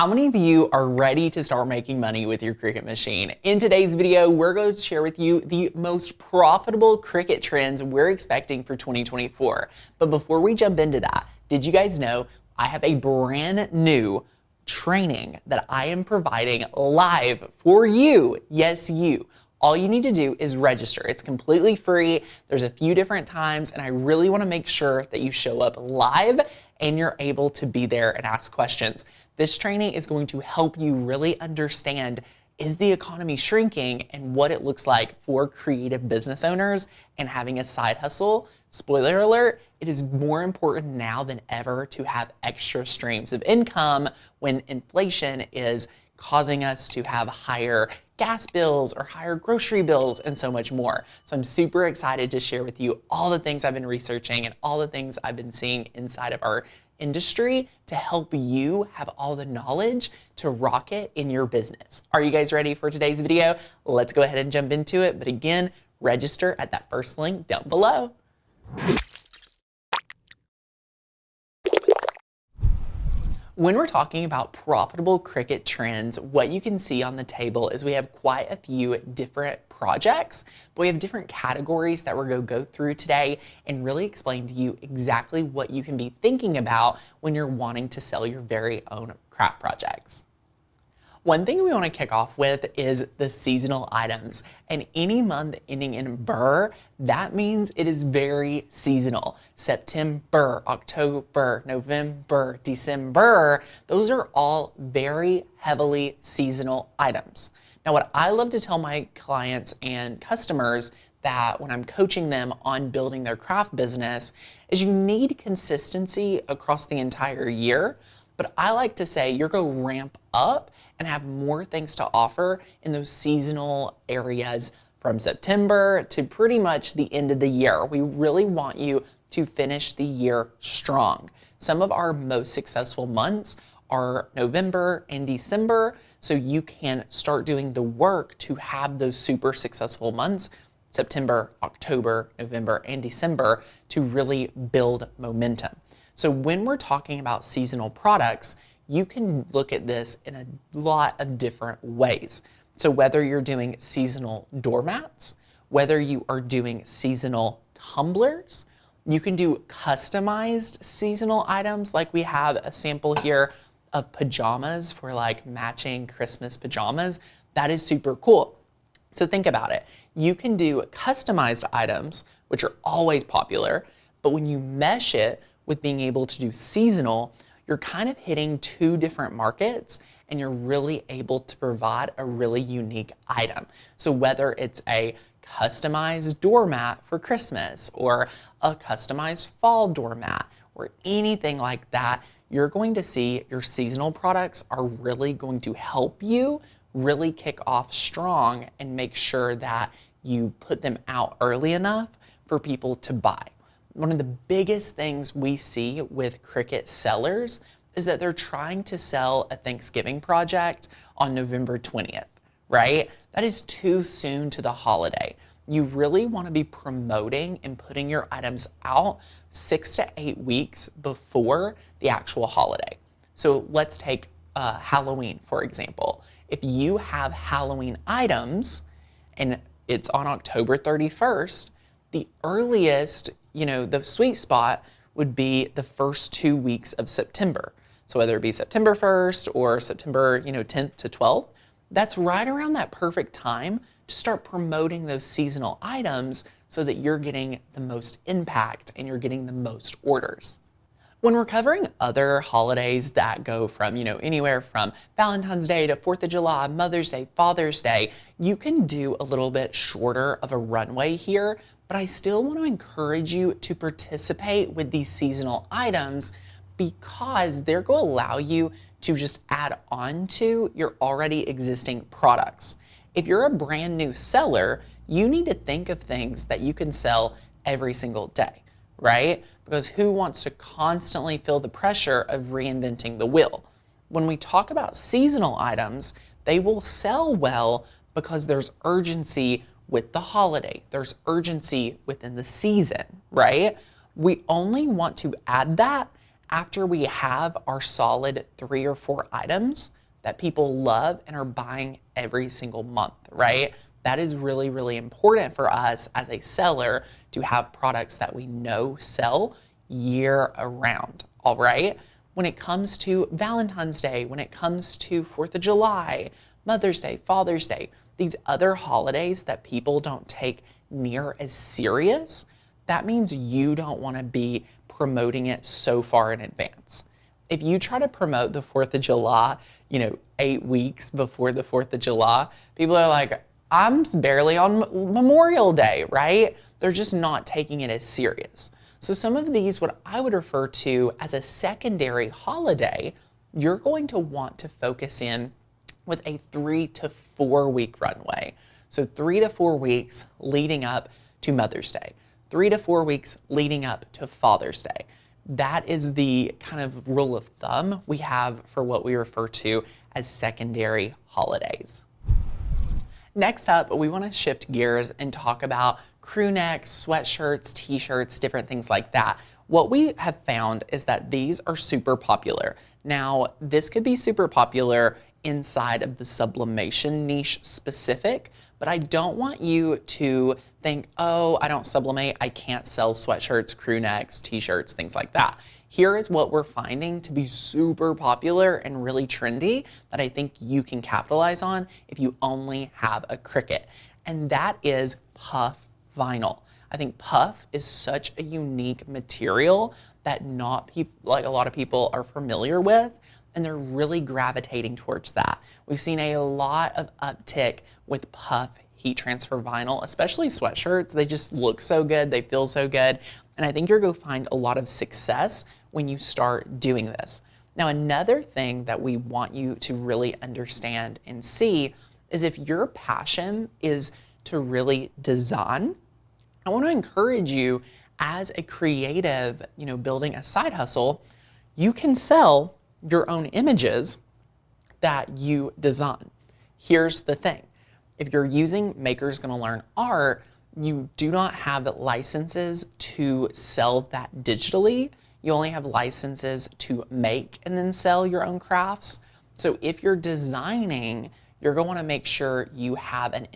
How many of you are ready to start making money with your Cricut machine? In today's video, we're going to share with you the most profitable Cricut trends we're expecting for 2024. But before we jump into that, did you guys know I have a brand new training that I am providing live for you? Yes, you. All you need to do is register. It's completely free. There's a few different times, and I really want to make sure that you show up live and you're able to be there and ask questions. This training is going to help you really understand, is the economy shrinking, and what it looks like for creative business owners and having a side hustle. Spoiler alert, it is more important now than ever to have extra streams of income when inflation is causing us to have higher gas bills or higher grocery bills and so much more. So I'm super excited to share with you all the things I've been researching and all the things I've been seeing inside of our industry to help you have all the knowledge to rock it in your business. Are you guys ready for today's video? Let's go ahead and jump into it. But again, register at that first link down below. When we're talking about profitable Cricut trends, what you can see on the table is we have quite a few different projects, but we have different categories that we're going to go through today and really explain to you exactly what you can be thinking about when you're wanting to sell your very own craft projects. One thing we want to kick off with is the seasonal items. And any month ending in "ber", that means it is very seasonal. September, October, November, December, those are all very heavily seasonal items. Now, what I love to tell my clients and customers that when I'm coaching them on building their craft business is you need consistency across the entire year. But I like to say you're going to ramp up and have more things to offer in those seasonal areas from September to pretty much the end of the year. We really want you to finish the year strong. Some of our most successful months are November and December, so you can start doing the work to have those super successful months, September, October, November, and December, to really build momentum. So when we're talking about seasonal products, you can look at this in a lot of different ways. So whether you're doing seasonal doormats, whether you are doing seasonal tumblers, you can do customized seasonal items, like we have a sample here of pajamas for like matching Christmas pajamas. That is super cool. So think about it. You can do customized items, which are always popular, but when you mesh it with being able to do seasonal, you're kind of hitting two different markets and you're really able to provide a really unique item. So whether it's a customized doormat for Christmas or a customized fall doormat or anything like that, you're going to see your seasonal products are really going to help you really kick off strong and make sure that you put them out early enough for people to buy. One of the biggest things we see with Cricut sellers is that they're trying to sell a Thanksgiving project on November 20th, right? That is too soon to the holiday. You really want to be promoting and putting your items out 6 to 8 weeks before the actual holiday. So let's take Halloween, for example. If you have Halloween items and it's on October 31st, the earliest, the sweet spot would be the first 2 weeks of September. So whether it be September 1st or September, 10th to 12th, that's right around that perfect time to start promoting those seasonal items so that you're getting the most impact and you're getting the most orders. When we're covering other holidays that go from, anywhere from Valentine's Day to 4th of July, Mother's Day, Father's Day, you can do a little bit shorter of a runway here, but I still want to encourage you to participate with these seasonal items because they're going to allow you to just add on to your already existing products. If you're a brand new seller, you need to think of things that you can sell every single day, right? Because who wants to constantly feel the pressure of reinventing the wheel? When we talk about seasonal items, they will sell well because there's urgency with the holiday. There's urgency within the season, right? We only want to add that after we have our solid 3 or 4 items that people love and are buying every single month, right? That is really, really important for us as a seller to have products that we know sell year around, all right? When it comes to Valentine's Day, when it comes to 4th of July, Mother's Day, Father's Day, these other holidays that people don't take near as serious, that means you don't want to be promoting it so far in advance. If you try to promote the 4th of July, 8 weeks before the 4th of July, people are like, I'm barely on Memorial Day, right? They're just not taking it as serious. So some of these, what I would refer to as a secondary holiday, you're going to want to focus in with a 3 to 4 week runway. So 3 to 4 weeks leading up to Mother's Day, 3 to 4 weeks leading up to Father's Day. That is the kind of rule of thumb we have for what we refer to as secondary holidays. Next up, we want to shift gears and talk about crew necks, sweatshirts, t-shirts, different things like that. What we have found is that these are super popular. Now, this could be super popular inside of the sublimation niche specific, but I don't want you to think, oh, I don't sublimate, I can't sell sweatshirts, crew necks, t-shirts, things like that. Here is what we're finding to be super popular and really trendy that I think you can capitalize on if you only have a Cricut, and that is puff vinyl. I think puff is such a unique material that not like a lot of people are familiar with, and they're really gravitating towards that. We've seen a lot of uptick with puff heat transfer vinyl, especially sweatshirts. They just look so good, they feel so good, and I think you're going to find a lot of success when you start doing this. Now, another thing that we want you to really understand and see is if your passion is to really design, I want to encourage you as a creative, building a side hustle, you can sell your own images that you design. Here's the thing. If you're using Maker's Gonna Learn Art, you do not have licenses to sell that digitally. You only have licenses to make and then sell your own crafts. So if you're designing, you're going to want to make sure you have an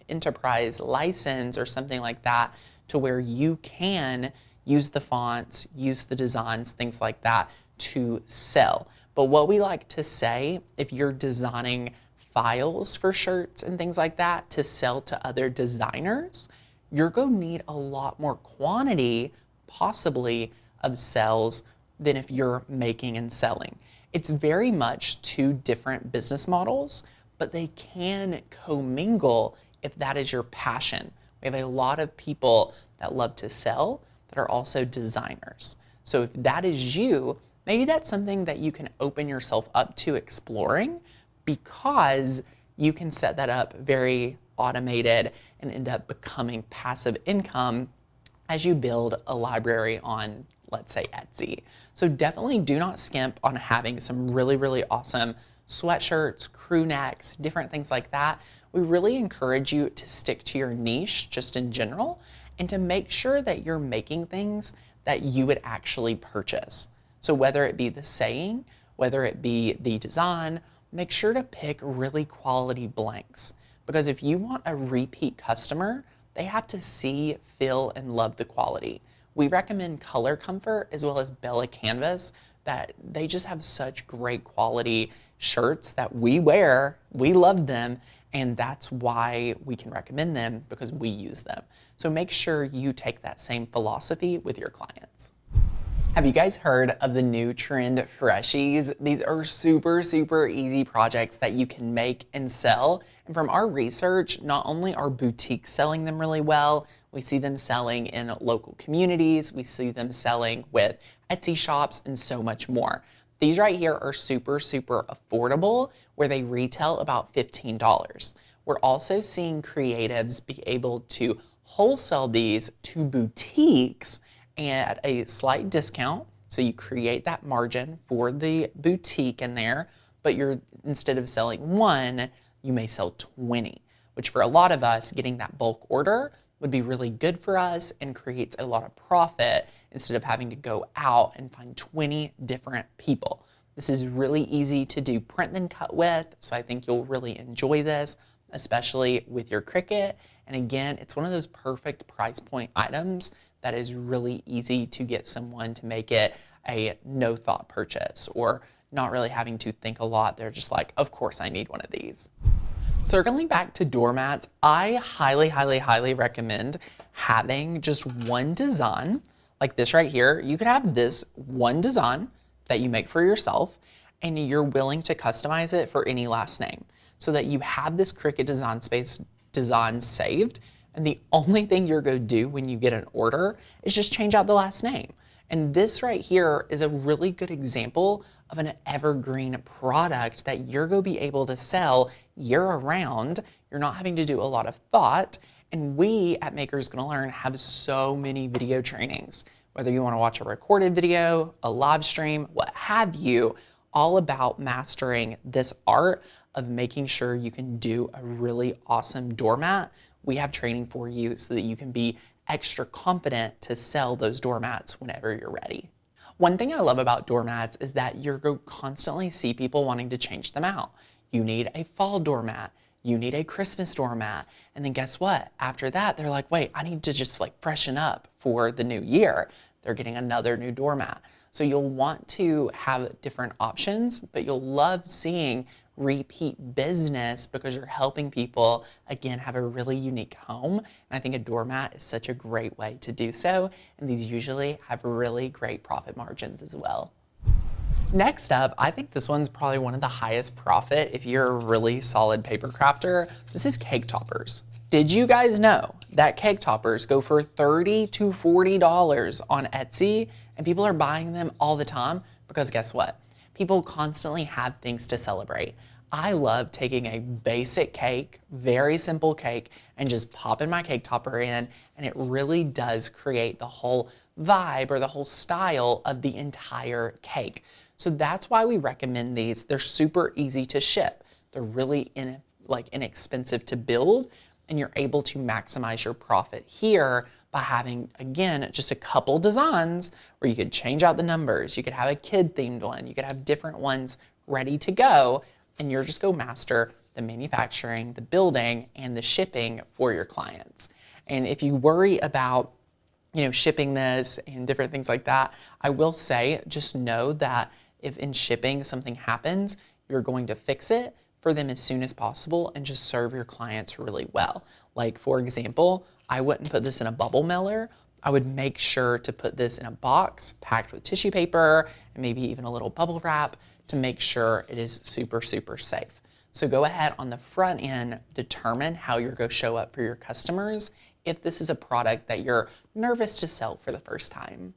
enterprise license or something like that to where you can use the fonts, use the designs, things like that to sell. But what we like to say, if you're designing files for shirts and things like that to sell to other designers, you're going to need a lot more quantity, possibly, of sales than if you're making and selling. It's very much two different business models, but they can commingle if that is your passion. We have a lot of people that love to sell that are also designers. So if that is you, maybe that's something that you can open yourself up to exploring, because you can set that up very automated and end up becoming passive income as you build a library on, let's say, Etsy. So definitely do not skimp on having some really, really awesome sweatshirts, crew necks, different things like that. We really encourage you to stick to your niche just in general and to make sure that you're making things that you would actually purchase. So whether it be the saying, whether it be the design, make sure to pick really quality blanks, because if you want a repeat customer, they have to see, feel, and love the quality. We recommend Color Comfort as well as Bella Canvas, that they just have such great quality shirts that we wear, we love them, and that's why we can recommend them, because we use them. So make sure you take that same philosophy with your clients. Have you guys heard of the new trend Freshies? These are super, super easy projects that you can make and sell. And from our research, not only are boutiques selling them really well, we see them selling in local communities, we see them selling with Etsy shops, and so much more. These right here are super, super affordable, where they retail about $15. We're also seeing creatives be able to wholesale these to boutiques at a slight discount. So you create that margin for the boutique in there, but instead of selling one, you may sell 20, which for a lot of us, getting that bulk order, would be really good for us and creates a lot of profit instead of having to go out and find 20 different people. This is really easy to do print then cut with, so I think you'll really enjoy this, especially with your Cricut. And again, it's one of those perfect price point items that is really easy to get someone to make it a no thought purchase or not really having to think a lot. They're just like, of course I need one of these. Circling back to doormats, I highly recommend having just one design like this right here. You could have this one design that you make for yourself and you're willing to customize it for any last name so that you have this Cricut design space design saved. And the only thing you're going to do when you get an order is just change out the last name. And this right here is a really good example of an evergreen product that you're going to be able to sell year round. You're not having to do a lot of thought. And we at Makers Gonna Learn have so many video trainings, whether you want to watch a recorded video, a live stream, what have you, all about mastering this art of making sure you can do a really awesome doormat. We have training for you so that you can be extra confident to sell those doormats whenever you're ready. One thing I love about doormats is that you're going to constantly see people wanting to change them out. You need a fall doormat, you need a Christmas doormat, and then guess what? After that, they're like, wait, I need to just like freshen up for the new year. They're getting another new doormat. So you'll want to have different options, but you'll love seeing repeat business because you're helping people, again, have a really unique home. And I think a doormat is such a great way to do so. And these usually have really great profit margins as well. Next up, I think this one's probably one of the highest profit if you're a really solid paper crafter. This is cake toppers. Did you guys know that cake toppers go for $30 to $40 on Etsy and people are buying them all the time? Because guess what? People constantly have things to celebrate. I love taking a basic cake, very simple cake, and just popping my cake topper in, and it really does create the whole vibe or the whole style of the entire cake. So that's why we recommend these. They're super easy to ship. They're really inexpensive to build, and you're able to maximize your profit here by having, again, just a couple designs where you could change out the numbers. You could have a kid themed one. You could have different ones ready to go, and you're just go master the manufacturing, the building, and the shipping for your clients. And if you worry about, shipping this and different things like that, I will say, just know that if in shipping something happens, you're going to fix it for them as soon as possible and just serve your clients really well. Like for example, I wouldn't put this in a bubble mailer. I would make sure to put this in a box packed with tissue paper and maybe even a little bubble wrap to make sure it is super, super safe. So go ahead on the front end, determine how you're going to show up for your customers if this is a product that you're nervous to sell for the first time.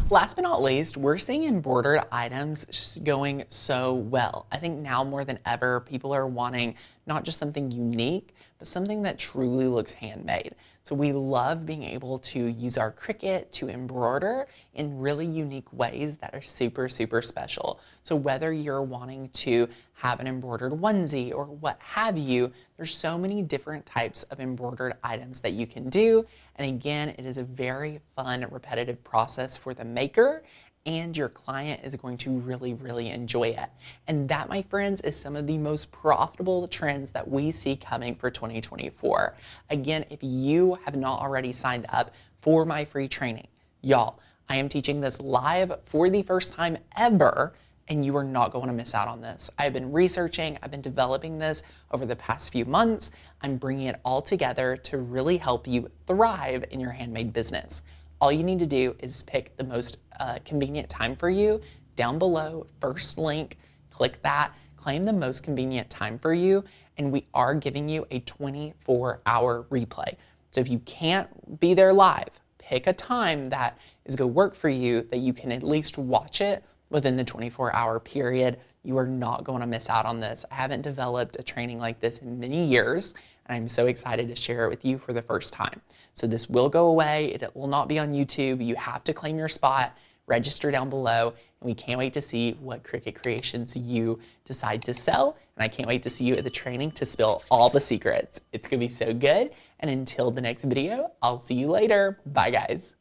Last but not least, we're seeing embroidered items just going so well. I think now more than ever, people are wanting not just something unique, but something that truly looks handmade. So we love being able to use our Cricut to embroider in really unique ways that are super, super special. So whether you're wanting to have an embroidered onesie or what have you, there's so many different types of embroidered items that you can do. And again, it is a very fun, repetitive process for the maker, and your client is going to really, really enjoy it. And that, my friends, is some of the most profitable trends that we see coming for 2024. Again, if you have not already signed up for my free training, y'all, I am teaching this live for the first time ever, and you are not going to miss out on this. I've been researching, I've been developing this over the past few months. I'm bringing it all together to really help you thrive in your handmade business. All you need to do is pick the most convenient time for you. Down below, first link, click that, claim the most convenient time for you, and we are giving you a 24-hour replay. So if you can't be there live, pick a time that is going to work for you that you can at least watch it within the 24-hour period. You are not going to miss out on this. I haven't developed a training like this in many years, and I'm so excited to share it with you for the first time. So this will go away. It will not be on YouTube. You have to claim your spot. register down below, and we can't wait to see what Cricut creations you decide to sell, and I can't wait to see you at the training to spill all the secrets. It's gonna be so good, and until the next video, I'll see you later. Bye, guys.